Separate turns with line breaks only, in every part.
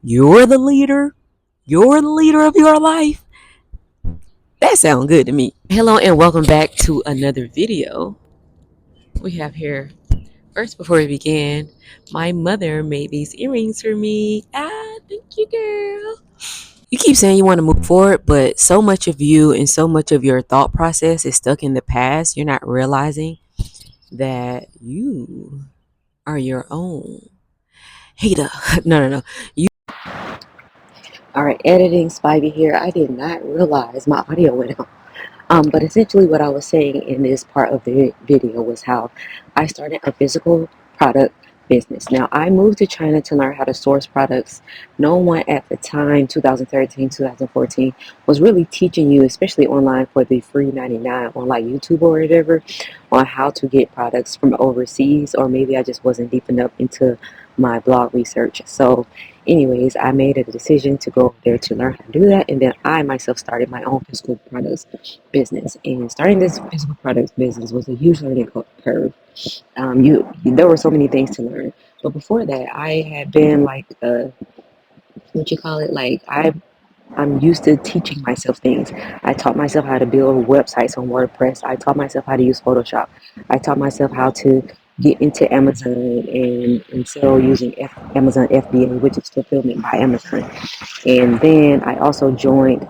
You're the leader. You're the leader of your life. That sounds good to me. Hello and welcome back to another video. We have here, first before we begin, my mother made these earrings for me. Thank you, girl. You keep saying you want to move forward, but so much of you and so much of your thought process is stuck in the past. You're not realizing that you are your own hater. No. You. All right, editing Spivey here. I did not realize my audio went out. But essentially what I was saying in this part of the video was how I started a physical product business. Now, I moved to China to learn how to source products. No one at the time, 2013, 2014, was really teaching you, especially online for the free 99 on like YouTube or whatever, on how to get products from overseas, or maybe I just wasn't deep enough into my blog research. So anyways, I made a decision to go there to learn how to do that, and then I myself started my own physical products business. And starting this physical products business was a huge learning curve. There were so many things to learn, but before that, I had been like what you call it, like I'm used to teaching myself things. I taught myself how to build websites on WordPress. I taught myself how to use Photoshop. I taught myself how to get into Amazon and sell using Amazon FBA, which is fulfillment by Amazon. And then I also joined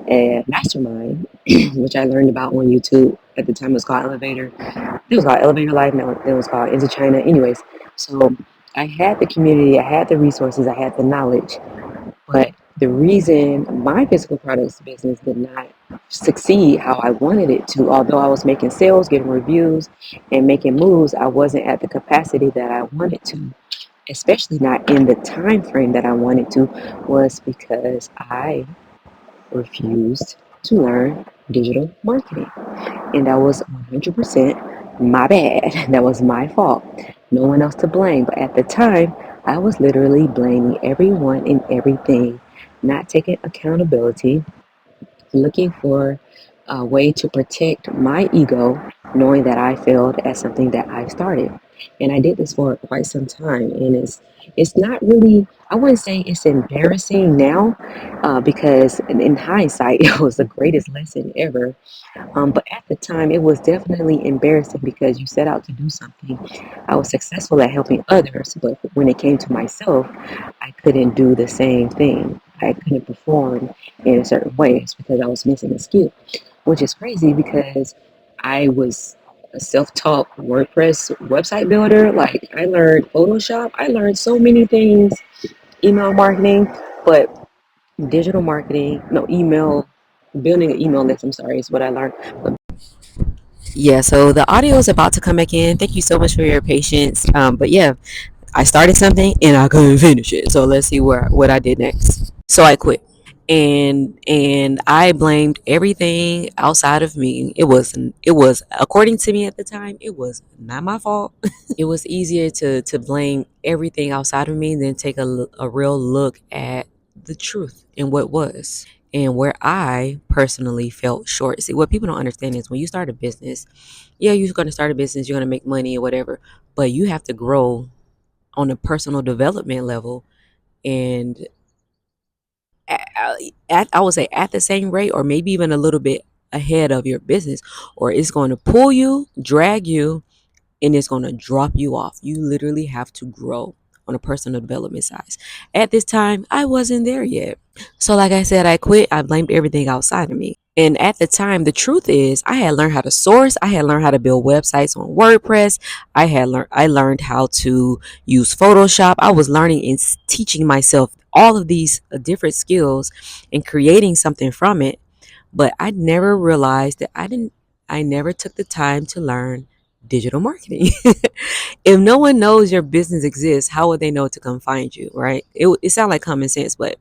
a mastermind, which I learned about on YouTube. At the time, it was called Elevator. It was called Elevator Life. Now it was called Into China. Anyways, so I had the community, I had the resources, I had the knowledge. But the reason my physical products business did not succeed how I wanted it to, although I was making sales, getting reviews, and making moves, I wasn't at the capacity that I wanted to, especially not in the time frame that I wanted to, was because I refused to learn digital marketing. And that was 100% my bad. That was my fault. No one else to blame. But at the time, I was literally blaming everyone and everything, not taking accountability, looking for a way to protect my ego, knowing that I failed at something that I started. And I did this for quite some time. And it's not really, I wouldn't say it's embarrassing now, because in hindsight, it was the greatest lesson ever. But at the time, it was definitely embarrassing because you set out to do something. I was successful at helping others, but when it came to myself, I couldn't do the same thing. I couldn't perform in a certain ways because I was missing a skill, which is crazy because I was a self-taught WordPress website builder. Like I learned Photoshop, I learned so many things, email marketing, but digital marketing, no email, building an email list. I'm sorry, is what I learned. Yeah, so the audio is about to come back in. Thank you so much for your patience. But yeah, I started something and I couldn't finish it. So let's see what I did next. So I quit. And I blamed everything outside of me. It was according to me at the time, it was not my fault. It was easier to blame everything outside of me than take a real look at the truth and what was and where I personally felt short. See, what people don't understand is when you start a business, yeah, you're going to start a business, you're going to make money or whatever, but you have to grow on a personal development level and I would say at the same rate or maybe even a little bit ahead of your business, or it's going to pull you, drag you, and it's going to drop you off. You literally have to grow on a personal development size. At this time, I wasn't there yet. So, like I said, I quit. I blamed everything outside of me. And at the time, the truth is, I had learned how to source. I had learned how to build websites on WordPress. I learned how to use Photoshop. I was learning and teaching myself all of these different skills and creating something from it. But I never realized that I never took the time to learn digital marketing. If no one knows your business exists, how would they know to come find you, right? It sounds like common sense, but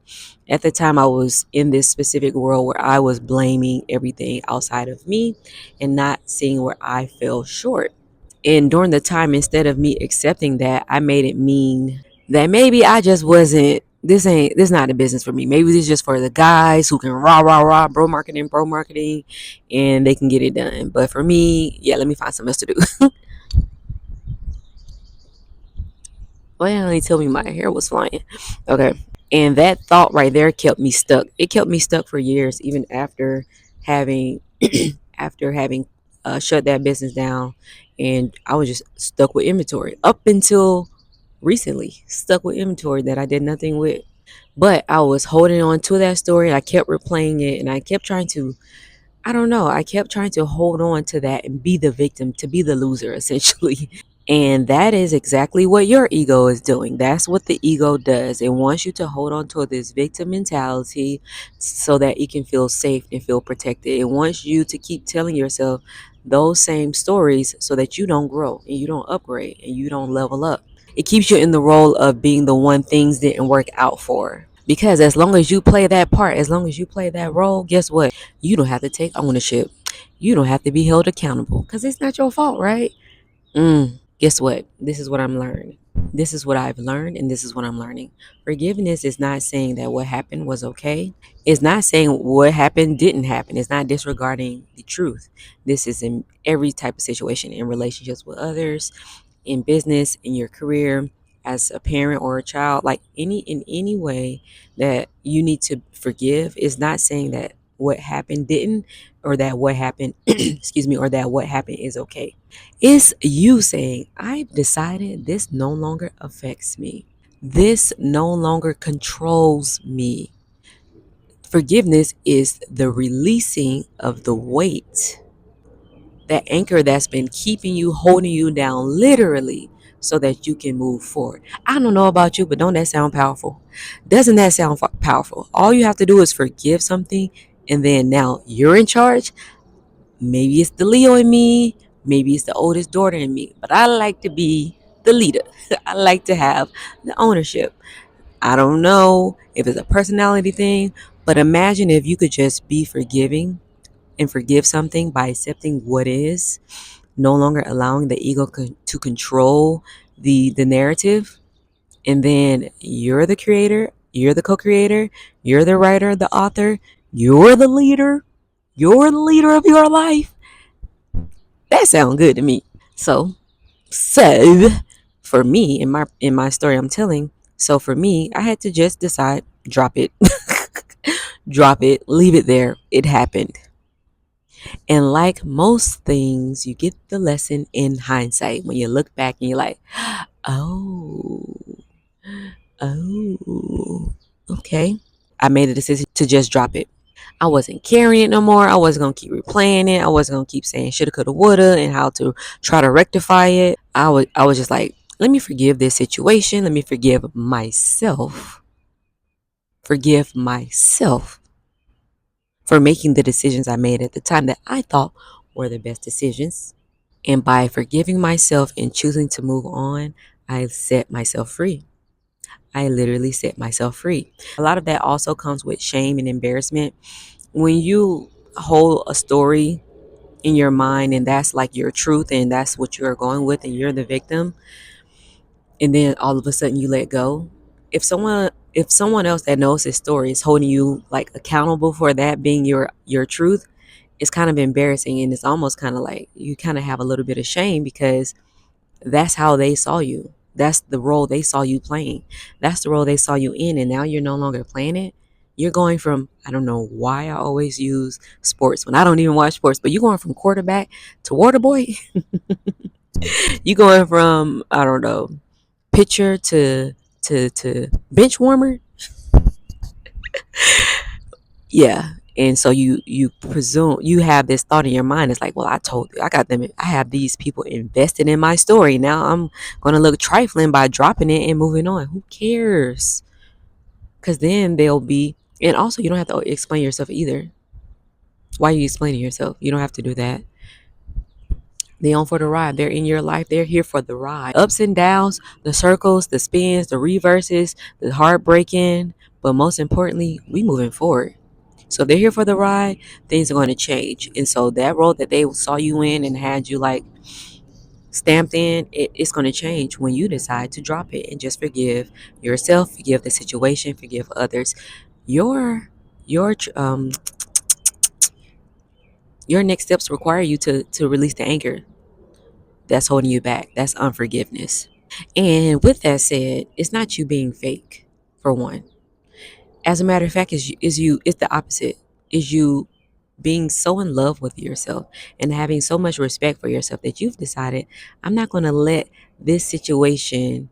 at the time I was in this specific world where I was blaming everything outside of me and not seeing where I fell short. And during the time, instead of me accepting that, I made it mean that maybe I just wasn't, this not a business for me. Maybe this is just for the guys who can bro marketing, and they can get it done. But for me, yeah, let me find something else to do. Well, they tell me my hair was flying. Okay. And that thought right there kept me stuck. It kept me stuck for years, even after having after having shut that business down. And I was just stuck with inventory up until recently, stuck with inventory that I did nothing with. But I was holding on to that story. I kept replaying it, and I kept trying to, I don't know, I kept trying to hold on to that and be the victim, to be the loser, essentially. And that is exactly what your ego is doing. That's what the ego does. It wants you to hold on to this victim mentality so that you can feel safe and feel protected. It wants you to keep telling yourself those same stories so that you don't grow and you don't upgrade and you don't level up. It keeps you in the role of being the one things didn't work out for. Because as long as you play that part, as long as you play that role, guess what? You don't have to take ownership. You don't have to be held accountable because it's not your fault, right? Guess what? This is what I'm learning. This is what I've learned, and this is what I'm learning. Forgiveness is not saying that what happened was okay. It's not saying what happened didn't happen. It's not disregarding the truth. This is in every type of situation, in relationships with others, in business, in your career, as a parent or a child, like in any way that you need to forgive. Is not saying that what happened didn't, or that what happened excuse me, or that what happened is okay. It's you saying, I've decided this no longer affects me. This no longer controls me. Forgiveness is the releasing of the weight, that anchor that's been keeping you, holding you down literally, so that you can move forward. I don't know about you, but don't that sound powerful? Doesn't that sound powerful? All you have to do is forgive something, and then now you're in charge. Maybe it's the Leo in me, maybe it's the oldest daughter in me, but I like to be the leader. I like to have the ownership. I don't know if it's a personality thing, but imagine if you could just be forgiving and forgive something by accepting what is, no longer allowing the ego to control the narrative. And then you're the creator, you're the co-creator, you're the writer, the author, you're the leader of your life. That sounds good to me. So for me, in my story I'm telling, so for me, I had to just decide, drop it. Drop it, leave it there. It happened. And like most things, you get the lesson in hindsight when you look back and you're like, oh, oh, okay. I made a decision to just drop it. I wasn't carrying it no more. I wasn't gonna keep replaying it. I wasn't gonna keep saying shoulda, coulda, woulda, and how to try to rectify it. I was just like, let me forgive this situation. Let me forgive myself. Forgive myself for making the decisions I made at the time that I thought were the best decisions. And by forgiving myself and choosing to move on, I set myself free. I literally set myself free. A lot of that also comes with shame and embarrassment. When you hold a story in your mind and that's like your truth and that's what you're going with and you're the victim, and then all of a sudden you let go, if someone else that knows this story is holding you like accountable for that being your truth, it's kind of embarrassing, and it's almost kind of like you kind of have a little bit of shame because that's how they saw you. That's the role they saw you playing. That's the role they saw you in, and now you're no longer playing it. You're going from, I don't know why I always use sports when I don't even watch sports, but you're going from quarterback to water boy. You're going from, I don't know, pitcher to bench warmer. Yeah. And so you presume, you have this thought in your mind. It's like, well, I told you, I have these people invested in my story. Now I'm going to look trifling by dropping it and moving on. Who cares? Because then they'll be, and also you don't have to explain yourself either. Why are you explaining yourself? You don't have to do that. They on for the ride. They're in your life. They're here for the ride. Ups and downs, the circles, the spins, the reverses, the heartbreaking. But most importantly, we moving forward. So if they're here for the ride, things are going to change. And so that role that they saw you in and had you like stamped in, it's going to change when you decide to drop it and just forgive yourself, forgive the situation, forgive others. Your your your next steps require you to release the anger that's holding you back. That's unforgiveness. And with that said, it's not you being fake, for one. As a matter of fact, it's the opposite. Is you being so in love with yourself and having so much respect for yourself that you've decided, I'm not going to let this situation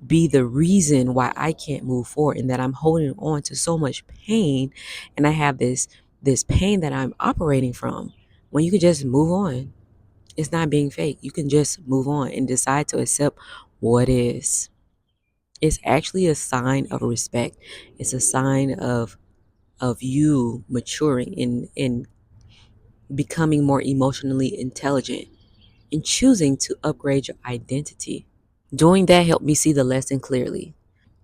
be the reason why I can't move forward, and that I'm holding on to so much pain, and I have this pain that I'm operating from, when you can just move on. It's not being fake. You can just move on and decide to accept what is. It's actually a sign of respect. It's a sign of you maturing and becoming more emotionally intelligent and choosing to upgrade your identity. Doing that helped me see the lesson clearly.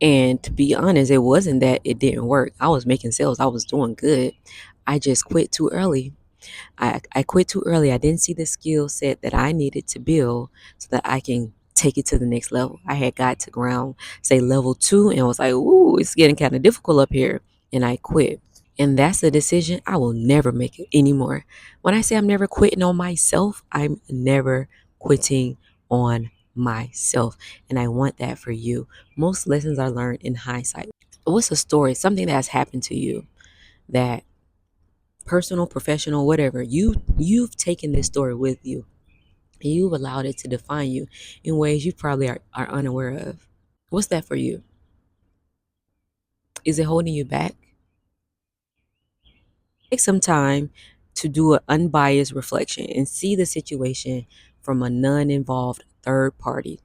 And to be honest, it wasn't that it didn't work. I was making sales, I was doing good. I just quit too early. I quit too early. I didn't see the skill set that I needed to build so that I can take it to the next level. I had got to ground, say level 2, and was like, ooh, it's getting kind of difficult up here. And I quit. And that's a decision I will never make it anymore. When I say I'm never quitting on myself, I'm never quitting on myself. And I want that for you. Most lessons are learned in hindsight. What's a story, something that has happened to you, that personal, professional, whatever, you've taken this story with you and you've allowed it to define you in ways you probably are unaware of. What's that for you? Is it holding you back? Take some time to do an unbiased reflection and see the situation from a non-involved third party,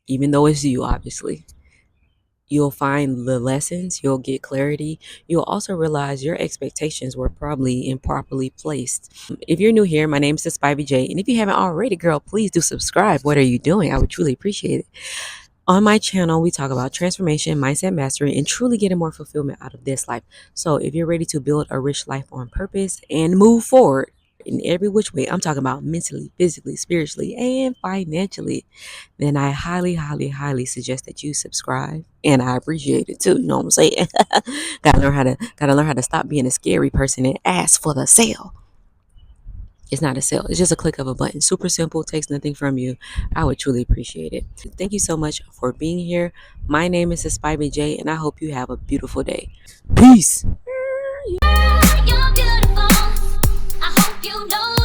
even though it's you, obviously. You'll find the lessons, you'll get clarity. You'll also realize your expectations were probably improperly placed. If you're new here, my name is Spivey J, and if you haven't already, girl, please do subscribe. What are you doing? I would truly appreciate it. On my channel, we talk about transformation, mindset mastery, and truly getting more fulfillment out of this life. So if you're ready to build a rich life on purpose and move forward in every which way, I'm talking about mentally, physically, spiritually, and financially, then I highly, highly, highly suggest that you subscribe. And I appreciate it too. You know what I'm saying? gotta learn how to stop being a scary person and ask for the sale. It's not a sale. It's just a click of a button. Super simple. Takes nothing from you. I would truly appreciate it. Thank you so much for being here. My name is Spivey J, and I hope you have a beautiful day. Peace.
You're beautiful. I hope you know.